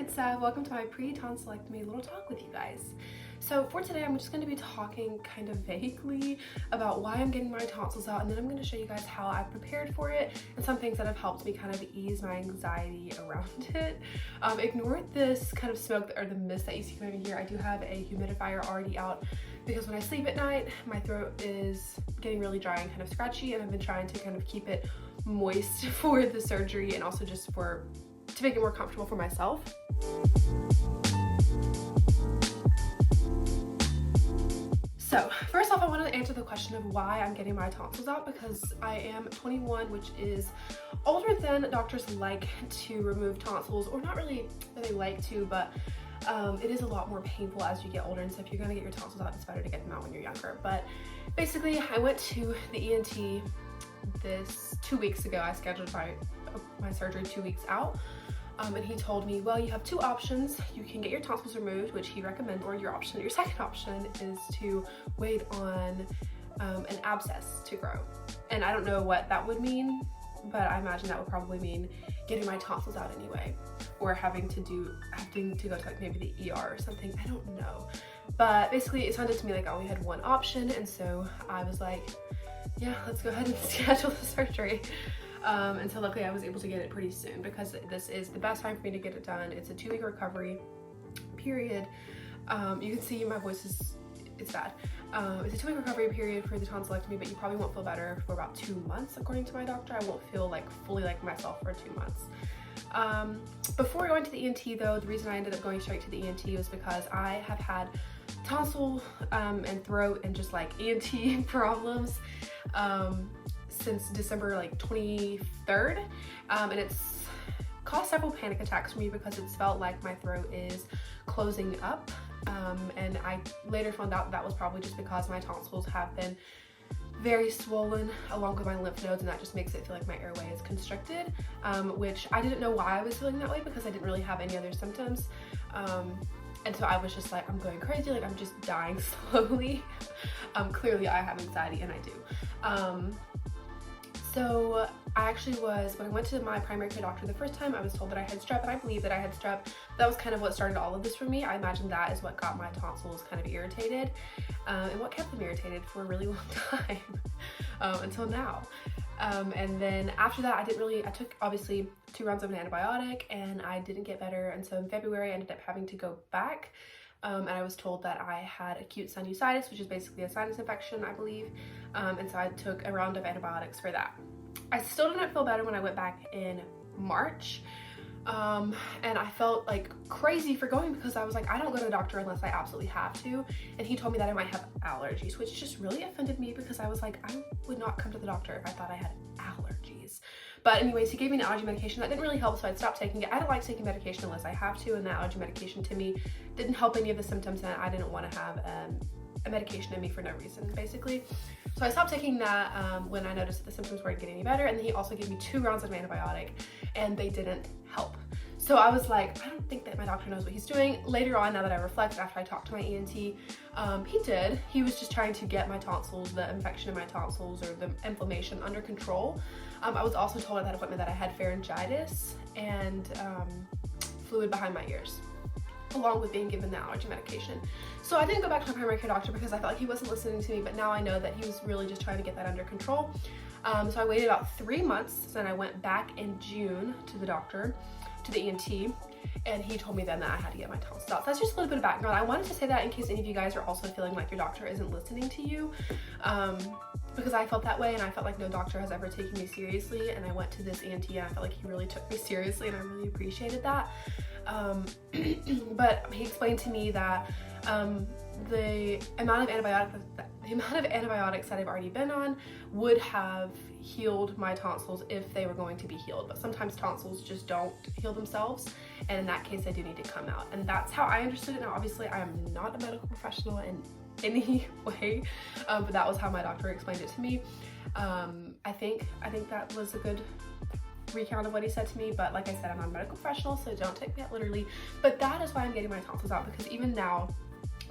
it's welcome to my pre-tonsillectomy little talk with you guys. So for today, I'm just going to be talking kind of vaguely about why I'm getting my tonsils out, and then I'm going to show you guys how I prepared for it and some things that have helped me kind of ease my anxiety around it. Ignore this kind of smoke or the mist that you see coming in here. I do have a humidifier already out because when I sleep at night, my throat is getting really dry and kind of scratchy, and I've been trying to kind of keep it moist for the surgery and also just to make it more comfortable for myself. So first off, I want to answer the question of why I'm getting my tonsils out, because I am 21, which is older than doctors like to remove tonsils, or not really that they like to, but it is a lot more painful as you get older, and so if you're going to get your tonsils out, it's better to get them out when you're younger. But basically, I went to the ENT this 2 weeks ago. I scheduled my surgery 2 weeks out. And he told me, well, you have two options. You can get your tonsils removed, which he recommends, or your second option is to wait on an abscess to grow. And I don't know what that would mean, but I imagine that would probably mean getting my tonsils out anyway, or having to go to like maybe the ER or something. I don't know. But basically it sounded to me like I only had one option, and so I was like, yeah, let's go ahead and schedule the surgery. And so luckily I was able to get it pretty soon, because this is the best time for me to get it done. It's a 2-week recovery period. You can see my voice it's bad. It's a 2-week recovery period for the tonsillectomy, but you probably won't feel better for about 2 months, according to my doctor. I won't feel like fully like myself for 2 months. Before going to the ENT though, the reason I ended up going straight to the ENT was because I have had tonsil and throat and just like ENT problems since December like 23rd, and it's caused several panic attacks for me because it's felt like my throat is closing up, and I later found out that was probably just because my tonsils have been very swollen along with my lymph nodes, and that just makes it feel like my airway is constricted, which I didn't know why I was feeling that way because I didn't really have any other symptoms. And so I was just like, I'm going crazy, like I'm just dying slowly. Clearly I have anxiety, and I do. So I actually when I went to my primary care doctor the first time, I was told that I had strep, and I believe that I had strep. That was kind of what started all of this for me. I imagine that is what got my tonsils kind of irritated, and what kept them irritated for a really long time, until now. And then after that, I took obviously 2 rounds of an antibiotic, and I didn't get better. And so in February, I ended up having to go back. And I was told that I had acute sinusitis, which is basically a sinus infection, I believe. And so I took a round of antibiotics for that. I still didn't feel better when I went back in March. And I felt like crazy for going, because I was like, I don't go to the doctor unless I absolutely have to. And he told me that I might have allergies, which just really offended me, because I was like, I would not come to the doctor if I thought I had allergies. But anyways, he gave me an allergy medication. That didn't really help, so I stopped taking it. I don't like taking medication unless I have to, and that allergy medication to me didn't help any of the symptoms, and I didn't want to have a medication in me for no reason, basically. So I stopped taking that when I noticed that the symptoms weren't getting any better, and then he also gave me 2 rounds of antibiotic, and they didn't help. So I was like, I don't think that my doctor knows what he's doing. Later on, now that I reflect, after I talked to my ENT, he did. He was just trying to get my tonsils, the infection in my tonsils or the inflammation, under control. I was also told at that appointment that I had pharyngitis and fluid behind my ears, along with being given the allergy medication. So I didn't go back to my primary care doctor because I felt like he wasn't listening to me, but now I know that he was really just trying to get that under control. So I waited about 3 months, and I went back in June to the doctor, to the ENT, and he told me then that I had to get my tonsils out. So that's just a little bit of background. I wanted to say that in case any of you guys are also feeling like your doctor isn't listening to you, because I felt that way, and I felt like no doctor has ever taken me seriously, and I went to this ENT and I felt like he really took me seriously, and I really appreciated that. But he explained to me that the amount of antibiotics that I've already been on would have healed my tonsils if they were going to be healed, but sometimes tonsils just don't heal themselves, and in that case they do need to come out, and that's how I understood it. Now obviously I am not a medical professional in any way, but that was how my doctor explained it to me. I think that was a good recount of what he said to me, but like I said, I'm not a medical professional, so don't take that literally. But that is why I'm getting my tonsils out, because even now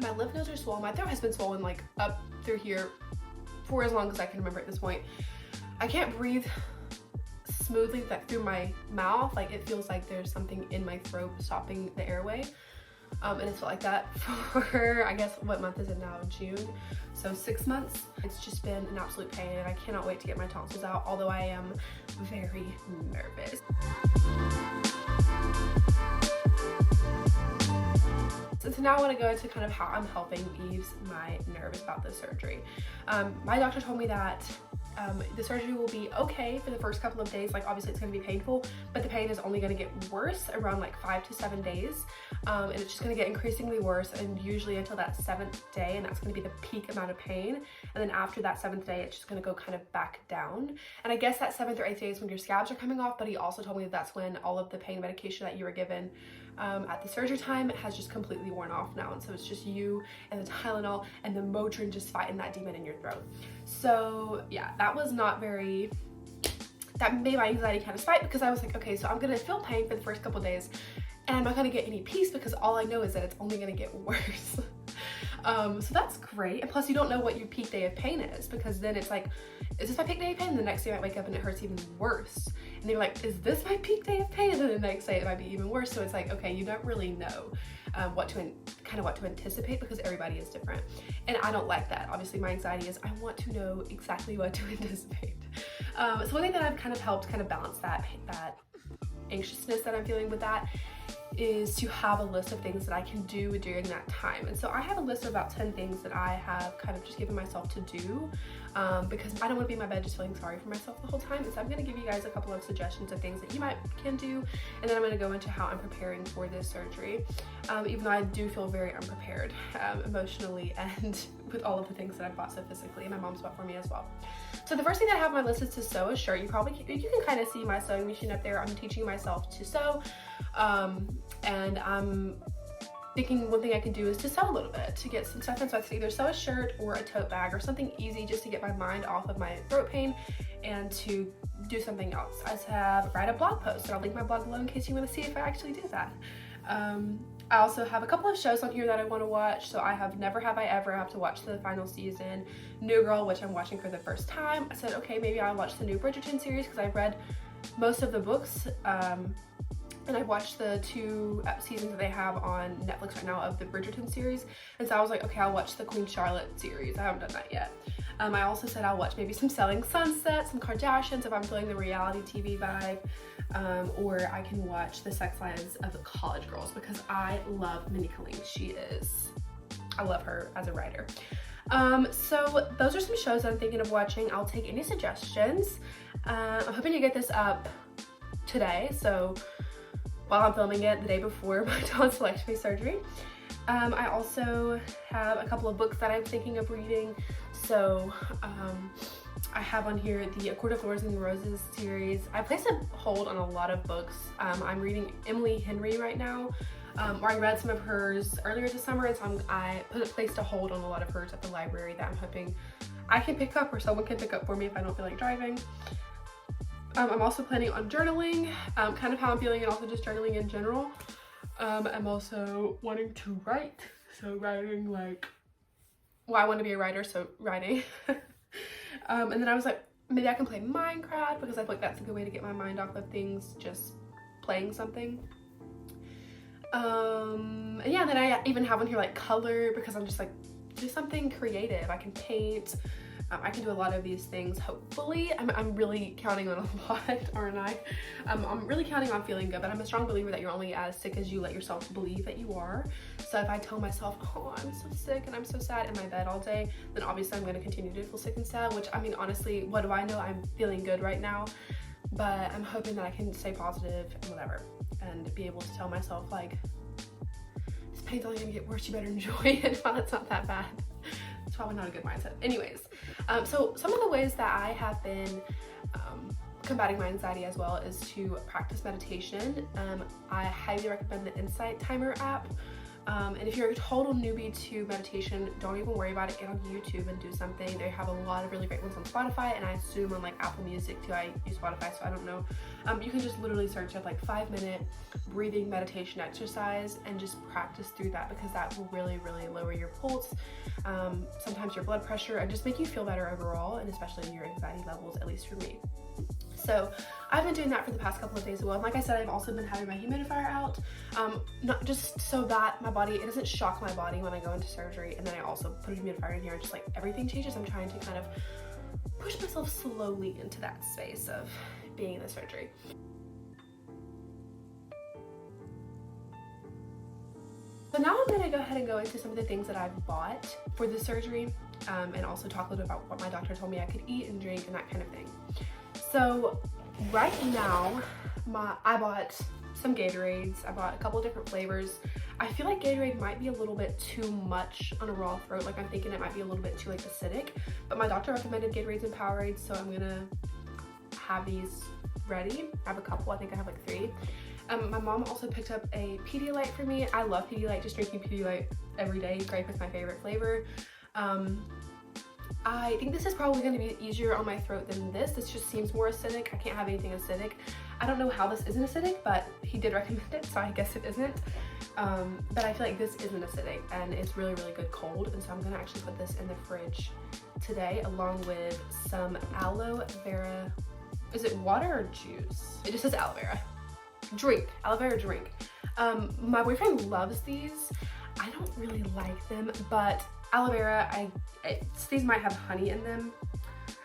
my lymph nodes are swollen. My throat has been swollen like up through here for as long as I can remember at this point. I can't breathe smoothly through my mouth. Like it feels like there's something in my throat stopping the airway. And it's felt like that for, I guess, what month is it now? June. So 6 months. It's just been an absolute pain, and I cannot wait to get my tonsils out, although I am very nervous. So now I want to go into kind of how I'm helping ease my nerves about this surgery. My doctor told me that the surgery will be okay for the first couple of days. Like obviously it's going to be painful, but the pain is only going to get worse around like 5 to 7 days. And it's just going to get increasingly worse, and usually until that 7th day, and that's going to be the peak amount of pain. And then after that 7th day, it's just going to go kind of back down. And I guess that 7th or 8th day is when your scabs are coming off, but he also told me that that's when all of the pain medication that you were given at the surgery time has just completely worn off now. And so it's just you and the Tylenol and the Motrin just fighting that demon in your throat. So yeah, that was not very, that made my anxiety kind of spike, because I was like, okay, so I'm gonna feel pain for the first couple days and I'm not gonna get any peace because all I know is that it's only gonna get worse. So that's great. And plus you don't know what your peak day of pain is, because then it's like, is this my peak day of pain? And the next day I might wake up and it hurts even worse. And they're like, is this my peak day of pain? And then the next day it might be even worse. So it's like, okay, you don't really know what to anticipate, because everybody is different. And I don't like that. Obviously my anxiety is I want to know exactly what to anticipate. So one thing that I've kind of helped kind of balance that anxiousness that I'm feeling with that is to have a list of things that I can do during that time. And so I have a list of about 10 things that I have kind of just given myself to do, because I don't want to be in my bed just feeling sorry for myself the whole time. And so I'm going to give you guys a couple of suggestions of things that you can do, and then I'm going to go into how I'm preparing for this surgery, even though I do feel very unprepared emotionally and with all of the things that I've bought so physically, and my mom's bought for me as well. So the first thing that I have on my list is to sew a shirt. You can kind of see my sewing machine up there. I'm teaching myself to sew, and I'm thinking one thing I can do is to sew a little bit to get some stuff in. So I can either sew a shirt or a tote bag or something easy just to get my mind off of my throat pain and to do something else. I write a blog post, and I'll link my blog below in case you want to see if I actually do that. I also have a couple of shows on here that I want to watch. So I have Never Have I Ever. I have to watch the final season. New Girl, which I'm watching for the first time. I said, okay, maybe I'll watch the new Bridgerton series because I've read most of the books. And I've watched the 2 seasons that they have on Netflix right now of the Bridgerton series. And so I was like, okay, I'll watch the Queen Charlotte series. I haven't done that yet. I also said I'll watch maybe some Selling Sunset, some Kardashians if I'm feeling the reality TV vibe. Or I can watch the sex lives of the college girls because I love Minnie Kaling. I love her as a writer. So those are some shows that I'm thinking of watching. I'll take any suggestions. I'm hoping to get this up today. So while I'm filming it the day before my tonsillectomy surgery. I also have a couple of books that I'm thinking of reading. So I have on here the A Court of Thorns and Roses series. I placed a hold on a lot of books. I'm reading Emily Henry right now. Or I read some of hers earlier this summer, and so I placed a hold on a lot of hers at the library that I'm hoping I can pick up or someone can pick up for me if I don't feel like driving. I'm also planning on journaling, kind of how I'm feeling, and also just journaling in general. I'm also wanting to write, so writing like, well, I want to be a writer, so writing. And then I was like, maybe I can play Minecraft because I feel like that's a good way to get my mind off of things, just playing something. And yeah, then I even have on here like color because I'm just like, do something creative. I can paint. I can do a lot of these things, hopefully. I'm really counting on a lot, aren't I? I'm really counting on feeling good, but I'm a strong believer that you're only as sick as you let yourself believe that you are. So if I tell myself, oh, I'm so sick and I'm so sad in my bed all day, then obviously I'm going to continue to feel sick and sad, which, I mean, honestly, what do I know? I'm feeling good right now, but I'm hoping that I can stay positive and whatever, and be able to tell myself, like, this pain's only going to get worse, you better enjoy it while it's not that bad. It's probably not a good mindset. Anyways, so some of the ways that I have been combating my anxiety as well is to practice meditation. I highly recommend the Insight Timer app. And if you're a total newbie to meditation, don't even worry about it. Get on YouTube and do something. They have a lot of really great ones on Spotify, and I assume on like Apple Music too. I use Spotify, so I don't know. You can just literally search up like 5-minute breathing meditation exercise and just practice through that, because that will really, really lower your pulse, sometimes your blood pressure, and just make you feel better overall, and especially in your anxiety levels, at least for me. So I've been doing that for the past couple of days as well. And like I said, I've also been having my humidifier out, not just so that my body, it doesn't shock my body when I go into surgery. And then I also put a humidifier in here and just like everything changes. I'm trying to kind of push myself slowly into that space of being in the surgery. So now I'm gonna go ahead and go into some of the things that I've bought for the surgery, and also talk a little bit about what my doctor told me I could eat and drink and that kind of thing. So right now, I bought some Gatorades. I bought a couple of different flavors. I feel like Gatorade might be a little bit too much on a raw throat. Like I'm thinking it might be a little bit too like acidic, but my doctor recommended Gatorades and Powerades, so I'm gonna have these ready. I have a couple, I think I have like 3. My mom also picked up a Pedialyte for me. I love Pedialyte, just drinking Pedialyte every day. Grape is my favorite flavor. I think this is probably going to be easier on my throat than this. This just seems more acidic. I can't have anything acidic. I don't know how this isn't acidic, but he did recommend it, so I guess it isn't. But I feel like this isn't acidic, and it's really, really good cold. And so I'm going to actually put this in the fridge today, along with some aloe vera. Is it water or juice? It just says aloe vera. Drink, aloe vera drink. My boyfriend loves these. I don't really like them, but aloe vera, these might have honey in them.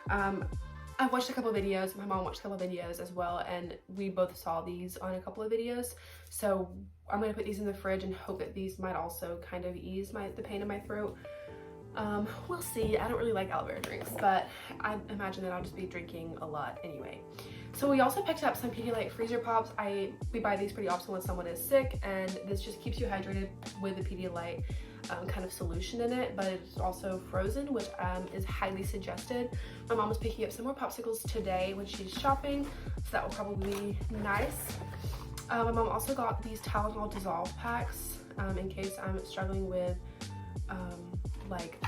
I watched a couple of videos, my mom watched a couple of videos as well, and we both saw these on a couple of videos. So I'm gonna put these in the fridge and hope that these might also kind of ease the pain in my throat. We'll see. I don't really like aloe vera drinks, but I imagine that I'll just be drinking a lot anyway. So we also picked up some Pedialyte freezer pops. We buy these pretty often when someone is sick, and this just keeps you hydrated with the Pedialyte kind of solution in it, but it's also frozen, which is highly suggested. My mom was picking up some more popsicles today when she's shopping, so that will probably be nice. My mom also got these Tylenol dissolve packs in case I'm struggling with like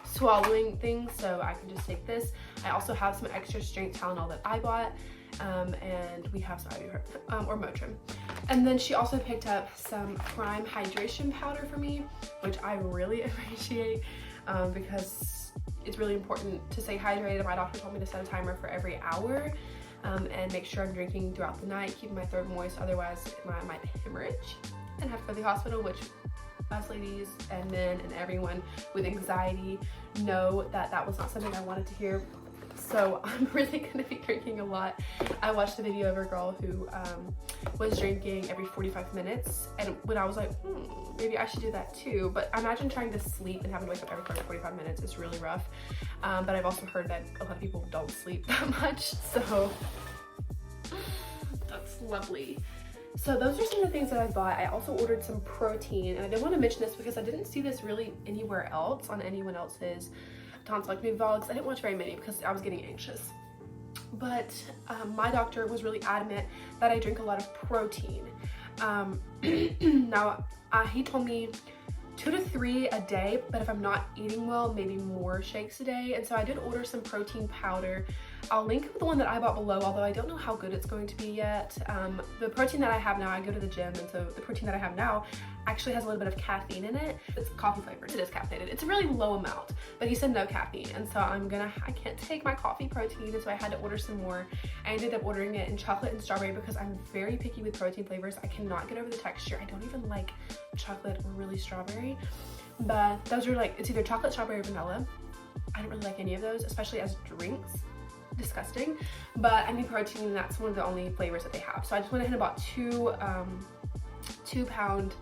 swallowing things, so I can just take this. I also have some extra strength Tylenol that I bought, and we have some ibuprofen or Motrin. And then she also picked up some Prime hydration powder for me, which I really appreciate because it's really important to stay hydrated. My doctor told me to set a timer for every hour and make sure I'm drinking throughout the night, keeping my throat moist, otherwise I might hemorrhage and have to go to the hospital, which us ladies and men and everyone with anxiety know that that was not something I wanted to hear. So I'm really gonna be drinking a lot. I watched a video of a girl who was drinking every 45 minutes, and when I was like, maybe I should do that too. But imagine trying to sleep and having to wake up every 45 minutes is really rough. But I've also heard that a lot of people don't sleep that much, so that's lovely. So those are some of the things that I bought. I also ordered some protein, and I didn't want to mention this because I didn't see this really anywhere else on anyone else's tonsillectomy vlogs. I didn't watch very many because I was getting anxious. But my doctor was really adamant that I drink a lot of protein. Now, he told me 2 to 3 a day, but if I'm not eating well, maybe more shakes a day. And so I did order some protein powder. I'll link the one that I bought below, although I don't know how good it's going to be yet. The protein that I have now, I go to the gym, and so the protein that I have now actually has a little bit of caffeine in it. It's coffee flavored. It is caffeinated. It's a really low amount, but he said no caffeine, and so I can't take my coffee protein, and so I had to order some more. I ended up ordering it in chocolate and strawberry because I'm very picky with protein flavors. I cannot get over the texture. I don't even like chocolate or really strawberry, but those are like, it's either chocolate, strawberry, or vanilla. I don't really like any of those, especially as drinks. Disgusting, but I need protein, and that's one of the only flavors that they have. So I just went ahead and bought 2 pound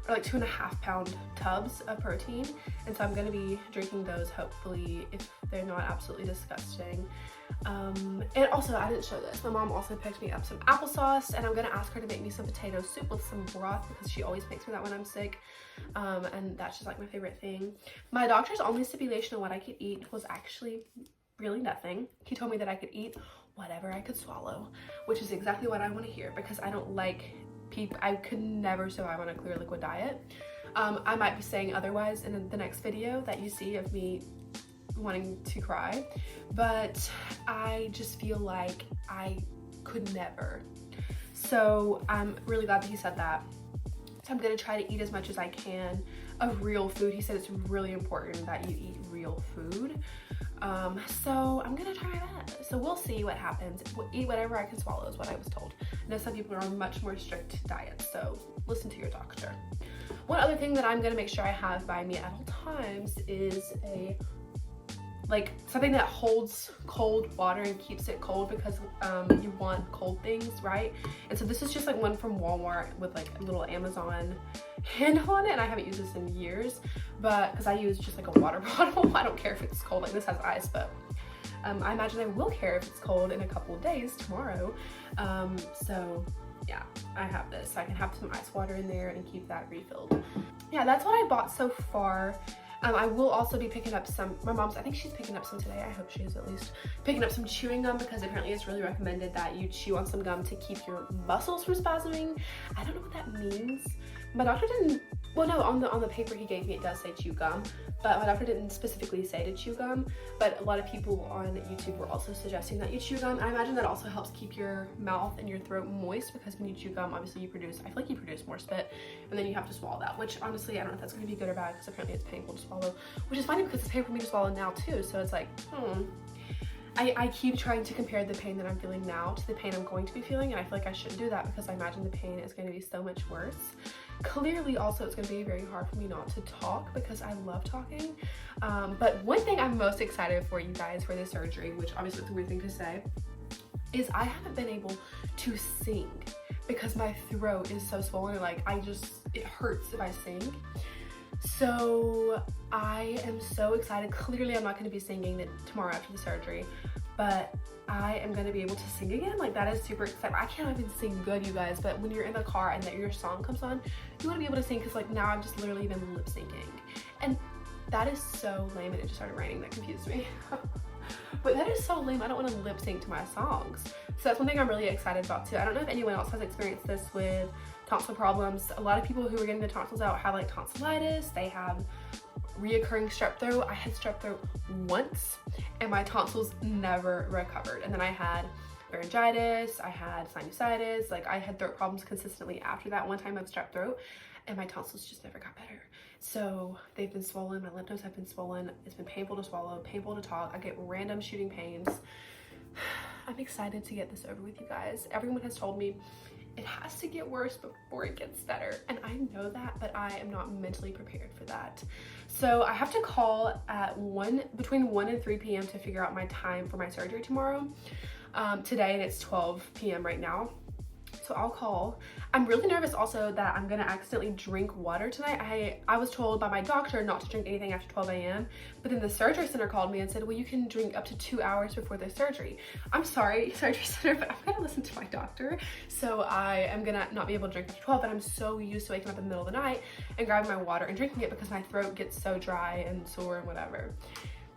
or like 2.5 pound tubs of protein, and so I'm going to be drinking those, hopefully, if they're not absolutely disgusting. And also, I didn't show this, my mom also picked me up some applesauce, and I'm going to ask her to make me some potato soup with some broth because she always makes me that when I'm sick, and that's just like my favorite thing. My doctor's only stipulation on what I could eat was actually really nothing. He told me that I could eat whatever I could swallow, which is exactly what I want to hear because I don't like I could never survive on a clear liquid diet. I might be saying otherwise in the next video that you see of me wanting to cry, but I just feel like I could never. So I'm really glad that he said that. So I'm gonna try to eat as much as I can of real food. He said it's really important that you eat real food. So I'm gonna try that. So see what happens. Eat whatever I can swallow is what I was told. I know some people are on much more strict diets, so listen to your doctor. One other thing that I'm gonna make sure I have by me at all times is something that holds cold water and keeps it cold, because you want cold things, right? And so this is just like one from Walmart with like a little Amazon handle on it, and I haven't used this in years, but because I use just like a water bottle. I don't care if it's cold. Like, this has ice, but I imagine I will care if it's cold in a couple of days, tomorrow. So yeah, I have this, so I can have some ice water in there and keep that refilled. Yeah, that's what I bought so far. I will also be picking up some, my mom's, I think she's picking up some today, I hope she is at least, picking up some chewing gum, because apparently it's really recommended that you chew on some gum to keep your muscles from spasming. I don't know what that means. My doctor didn't, well no, on the paper he gave me it does say chew gum, but my doctor didn't specifically say to chew gum, but a lot of people on YouTube were also suggesting that you chew gum. I imagine that also helps keep your mouth and your throat moist, because when you chew gum, obviously I feel like you produce more spit, and then you have to swallow that, which honestly I don't know if that's going to be good or bad, because apparently it's painful to swallow, which is funny because it's painful for me to swallow now too, so it's like, I keep trying to compare the pain that I'm feeling now to the pain I'm going to be feeling, and I feel like I shouldn't do that, because I imagine the pain is going to be so much worse. Clearly also it's going to be very hard for me not to talk, because I love talking. But one thing I'm most excited for, you guys, for this surgery, which obviously it's a weird thing to say, is I haven't been able to sing because my throat is so swollen, and like it hurts if I sing. So I am so excited. Clearly I'm not going to be singing tomorrow after the surgery, but I am going to be able to sing again. Like, that is super exciting. I can't even sing good, you guys, but when you're in the car and your song comes on, you want to be able to sing, because like now I've just literally been lip syncing, and that is so lame. And it just started raining, that confused me. But that is so lame. I don't want to lip sync to my songs. So that's one thing I'm really excited about too. I don't know if anyone else has experienced this with tonsil problems. A lot of people who are getting the tonsils out have like tonsillitis. They have reoccurring strep throat. I had strep throat once and my tonsils never recovered. And then I had laryngitis, I had sinusitis, like I had throat problems consistently after that one time of strep throat, and my tonsils just never got better. So they've been swollen, my lymph nodes have been swollen, it's been painful to swallow, painful to talk, I get random shooting pains. I'm excited to get this over with, you guys. Everyone has told me it has to get worse before it gets better, and I know that, but I am not mentally prepared for that. So I have to call at between 1 and 3 p.m. to figure out my time for my surgery tomorrow. Today, and it's 12 p.m. right now. So I'll call. I'm really nervous also that I'm gonna accidentally drink water tonight. I was told by my doctor not to drink anything after 12 a.m. But then the surgery center called me and said, well, you can drink up to 2 hours before the surgery. I'm sorry, surgery center, but I'm gonna listen to my doctor. So I am gonna not be able to drink after 12, but I'm so used to waking up in the middle of the night and grabbing my water and drinking it, because my throat gets so dry and sore and whatever.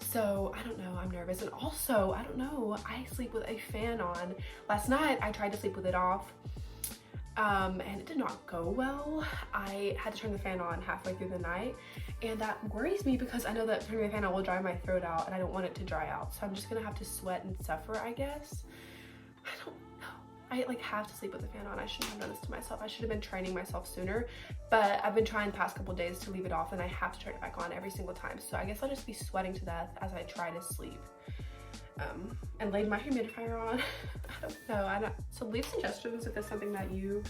So I don't know, I'm nervous. And also, I don't know, I sleep with a fan on. Last night I tried to sleep with it off, and it did not go well. I had to turn the fan on halfway through the night, and that worries me because I know that turning the fan on will dry my throat out, and I don't want it to dry out. So I'm just gonna have to sweat and suffer, I guess. I don't know. I like have to sleep with the fan on. I shouldn't have done this to myself. I should have been training myself sooner, but I've been trying the past couple days to leave it off, and I have to turn it back on every single time. So I guess I'll just be sweating to death as I try to sleep. And laid my humidifier on. I don't know. So leave suggestions if it's something that you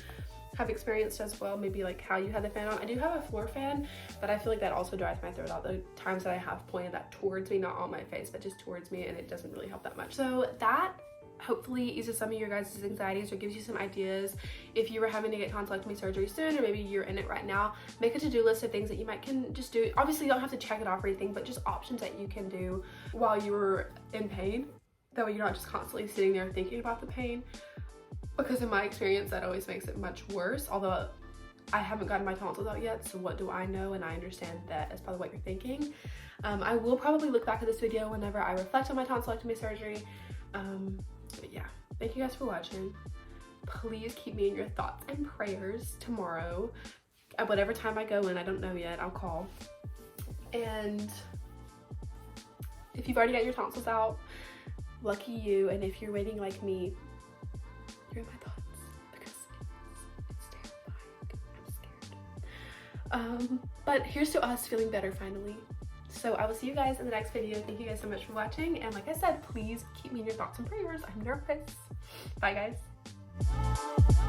have experienced as well, maybe like how you had the fan on. I do have a floor fan, but I feel like that also dries my throat out. The times that I have pointed that towards me, not on my face, but just towards me, and it doesn't really help that much. So that hopefully eases some of your guys' anxieties or gives you some ideas. If you were having to get tonsillectomy surgery soon, or maybe you're in it right now, make a to-do list of things that you can just do. Obviously you don't have to check it off or anything, but just options that you can do while you're in pain. That way you're not just constantly sitting there thinking about the pain, because in my experience that always makes it much worse. Although I haven't gotten my tonsils out yet, so what do I know? And I understand that is probably what you're thinking. I will probably look back at this video whenever I reflect on my tonsillectomy surgery. But yeah, thank you guys for watching. Please keep me in your thoughts and prayers tomorrow. At whatever time I go in, I don't know yet, I'll call. And if you've already got your tonsils out, lucky you. And if you're waiting like me, you're in my thoughts, because it's terrifying. I'm scared. But here's to us feeling better finally. So I will see you guys in the next video. Thank you guys so much for watching. And like I said, please keep me in your thoughts and prayers. I'm nervous. Bye guys.